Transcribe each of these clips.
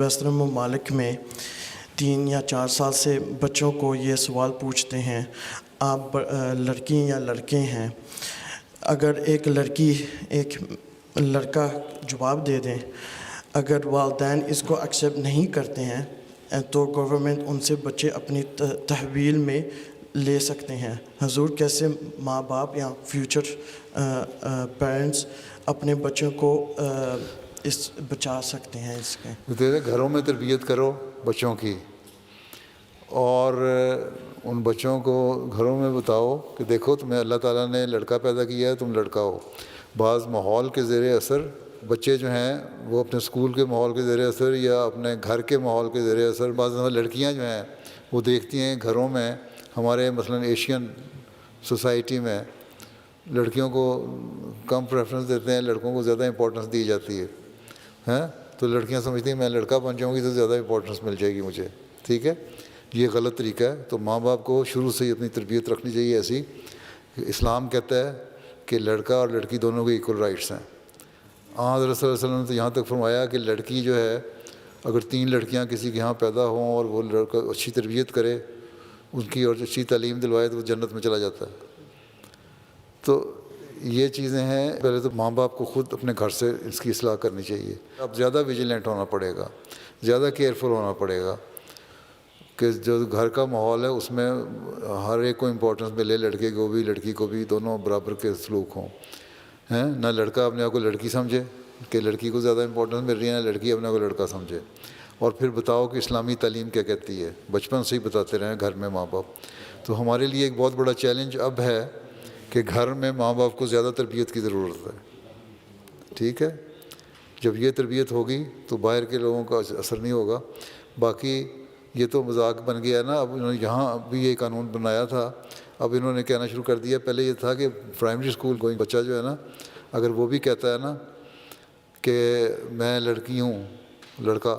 Western ممالک میں 3 یا 4 سال سے بچوں کو یہ سوال پوچھتے ہیں آپ لڑکی یا لڑکے ہیں. اگر ایک لڑکا جواب دے دیں، اگر والدین اس کو ایکسیپٹ نہیں کرتے ہیں تو گورنمنٹ ان سے بچے اپنی تحویل میں لے سکتے ہیں. حضور کیسے ماں باپ یا فیوچر پیرنٹس اپنے بچوں کو بچا سکتے ہیں اس کے؟ گھروں میں تربیت کرو بچوں کی، اور ان بچوں کو گھروں میں بتاؤ کہ دیکھو تمہیں اللہ تعالیٰ نے لڑکا پیدا کیا ہے، تم لڑکا ہو. بعض ماحول کے زیر اثر بچے جو ہیں وہ اپنے اسکول کے ماحول کے زیر اثر یا اپنے گھر کے ماحول کے زیر اثر، بعض لڑکیاں جو ہیں وہ دیکھتی ہیں گھروں میں، ہمارے مثلاً ایشین سوسائٹی میں لڑکیوں کو کم پریفرنس دیتے ہیں، لڑکوں کو زیادہ امپورٹنس دی جاتی ہے. تو لڑکیاں سمجھتی ہیں میں لڑکا بن جاؤں گی تو زیادہ امپورٹنس مل جائے گی مجھے. ٹھیک ہے، یہ غلط طریقہ ہے. تو ماں باپ کو شروع سے ہی اپنی تربیت رکھنی چاہیے ایسی کہ اسلام کہتا ہے کہ لڑکا اور لڑکی دونوں کے ایکول رائٹس ہیں. حضرت صلی اللہ علیہ وسلم نے تو یہاں تک فرمایا کہ لڑکی جو ہے اگر 3 لڑکیاں کسی کے یہاں پیدا ہوں اور وہ لڑکا اچھی تربیت کرے ان کی اور اچھی تعلیم دلوائے تو وہ جنت میں چلا جاتا ہے. تو یہ چیزیں ہیں، پہلے تو ماں باپ کو خود اپنے گھر سے اس کی اصلاح کرنی چاہیے. اب زیادہ ویجیلنٹ ہونا پڑے گا، زیادہ کیئرفل ہونا پڑے گا کہ جو گھر کا ماحول ہے اس میں ہر ایک کو امپورٹنس ملے، لڑکے کو بھی لڑکی کو بھی، دونوں برابر کے سلوک ہوں. نہ لڑکا اپنے آپ کو لڑکی سمجھے کہ لڑکی کو زیادہ امپورٹنس مل رہی ہے، نہ لڑکی اپنے آپ کو لڑکا سمجھے. اور پھر بتاؤ کہ اسلامی تعلیم کیا کہتی ہے، بچپن سے ہی بتاتے رہیں گھر میں ماں باپ. تو ہمارے لیے ایک بہت بڑا چیلنج اب ہے کہ گھر میں ماں باپ کو زیادہ تربیت کی ضرورت ہے. ٹھیک ہے، جب یہ تربیت ہوگی تو باہر کے لوگوں کا اثر نہیں ہوگا. باقی یہ تو مذاق بن گیا نا. اب انہوں نے یہاں بھی یہ قانون بنایا تھا، اب انہوں نے کہنا شروع کر دیا. پہلے یہ تھا کہ پرائمری اسکول گوئنگ بچہ جو ہے نا، اگر وہ بھی کہتا ہے نا کہ میں لڑکی ہوں لڑکا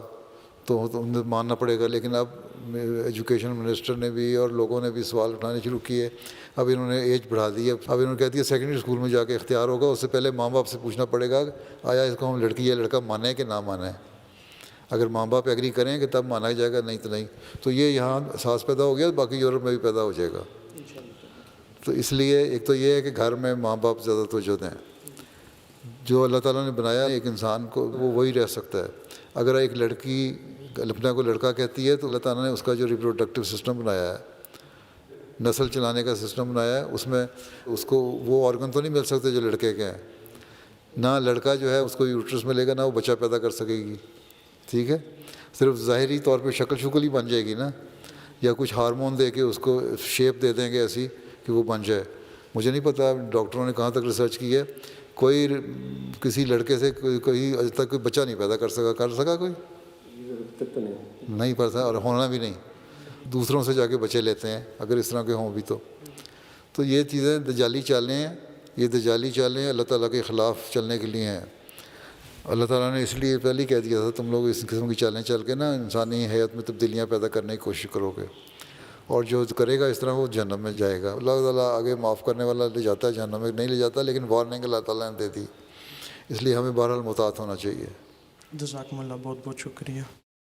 تو انہیں ماننا پڑے گا. لیکن اب ایجوکیشن منسٹر نے بھی اور لوگوں نے بھی سوال اٹھانے شروع کیے. اب انہوں نے ایج بڑھا دی ہے. اب انہوں نے کہہ دیا سیکنڈری اسکول میں جا کے اختیار ہوگا. اس سے پہلے ماں باپ سے پوچھنا پڑے گا آیا اس کو ہم لڑکی یا لڑکا مانیں کہ نہ مانیں. اگر ماں باپ ایگری کریں کہ تب مانا جائے گا، نہیں تو نہیں. تو یہ یہاں احساس پیدا ہو گیا، باقی یورپ میں بھی پیدا ہو جائے گا. تو اس لیے ایک تو یہ ہے کہ گھر میں ماں باپ زیادہ توجہ دیں. جو اللہ تعالیٰ نے بنایا ایک انسان کو وہ وہی رہ سکتا ہے. اگر ایک لڑکی اپنے کو لڑکا کہتی ہے تو اللہ تعالیٰ نے اس کا جو ریپروڈکٹیو سسٹم بنایا ہے، نسل چلانے کا سسٹم بنایا ہے، اس میں اس کو وہ آرگن تو نہیں مل سکتے جو لڑکے کے ہیں. نہ لڑکا جو ہے اس کو یوٹرس ملے گا، نہ وہ بچہ پیدا کر سکے گی. ٹھیک ہے، صرف ظاہری طور پہ شکل ہی بن جائے گی نا، یا کچھ ہارمون دے کے اس کو شیپ دے دیں گے ایسی کہ وہ بن جائے. مجھے نہیں پتہ ڈاکٹروں نے کہاں تک ریسرچ کی ہے، کوئی کسی لڑکے سے کوئی آج تک کوئی بچہ نہیں پیدا کر سکا کوئی نہیں پڑتا، اور ہونا بھی نہیں. دوسروں سے جا کے بچے لیتے ہیں اگر اس طرح کے ہوں بھی. تو یہ چیزیں دجالی چالیں ہیں. یہ دجالی چالیں اللہ تعالیٰ کے خلاف چلنے کے لیے ہیں. اللہ تعالیٰ نے اس لیے پہلے ہی کہہ دیا تھا تم لوگ اس قسم کی چالیں چل کے نا انسانی حیات میں تبدیلیاں پیدا کرنے کی کوشش کرو گے، اور جو کرے گا اس طرح وہ جہنم میں جائے گا. اللہ تعالیٰ آگے معاف کرنے والا لے جاتا ہے، جہنم میں نہیں لے جاتا، لیکن وارننگ اللہ تعالیٰ نے دے دی. اس لیے ہمیں بہرحال محتاط ہونا چاہیے. جزاکم اللہ، بہت بہت شکریہ.